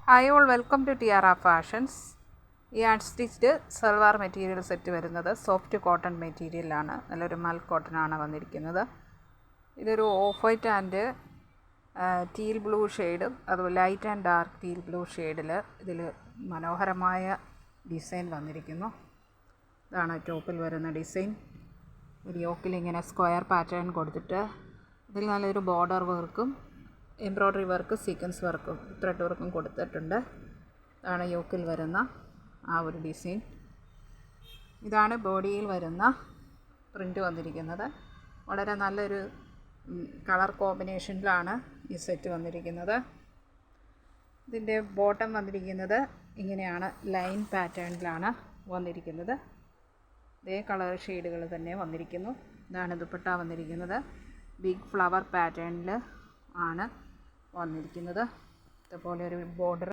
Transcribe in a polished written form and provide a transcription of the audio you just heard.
Hi all, welcome to Tiara fashions. ഈ unstitched salwar material set വരുന്നത് soft cotton മെറ്റീരിയലാണ്. നല്ലൊരു മൽ കോട്ടനാണ് വന്നിരിക്കുന്നത്. ഇതൊരു off white and teal blue ഷെയ്ഡും അതുപോലെ light and dark teal blue ഷെയ്ഡിൽ ഇതിൽ മനോഹരമായ ഡിസൈൻ വന്നിരിക്കുന്നു. ഇതാണ് ടോപ്പിൽ വരുന്ന ഡിസൈൻ. ഒരു യോക്കിൽ ഇങ്ങനെ സ്ക്വയർ പാറ്റേൺ കൊടുത്തിട്ട് ഇതിൽ നല്ലൊരു ബോർഡർ വർക്കും എംബ്രോയ്ഡറി വർക്ക്, സീക്വൻസ് വർക്കും, ത്രെഡ് വർക്കും കൊടുത്തിട്ടുണ്ട്. ഇതാണ് യോക്കിൽ വരുന്ന ആ ഒരു ഡിസൈൻ. ഇതാണ് ബോഡിയിൽ വരുന്ന പ്രിൻ്റ് വന്നിരിക്കുന്നത്. വളരെ നല്ലൊരു കളർ കോമ്പിനേഷനിലാണ് ഈ സെറ്റ് വന്നിരിക്കുന്നത്. ഇതിൻ്റെ ബോട്ടം വന്നിരിക്കുന്നത് ഇങ്ങനെയാണ്, ലൈൻ പാറ്റേണിലാണ് വന്നിരിക്കുന്നത്. ഇതേ കളർ ഷെയ്ഡുകൾ തന്നെ വന്നിരിക്കുന്നു. ഇതാണ് ദുപ്പട്ട വന്നിരിക്കുന്നത്. ബിഗ് ഫ്ലവർ പാറ്റേണിൽ ആണ് വന്നിരിക്കുന്നത്. ഇതുപോലെ ഒരു ബോർഡർ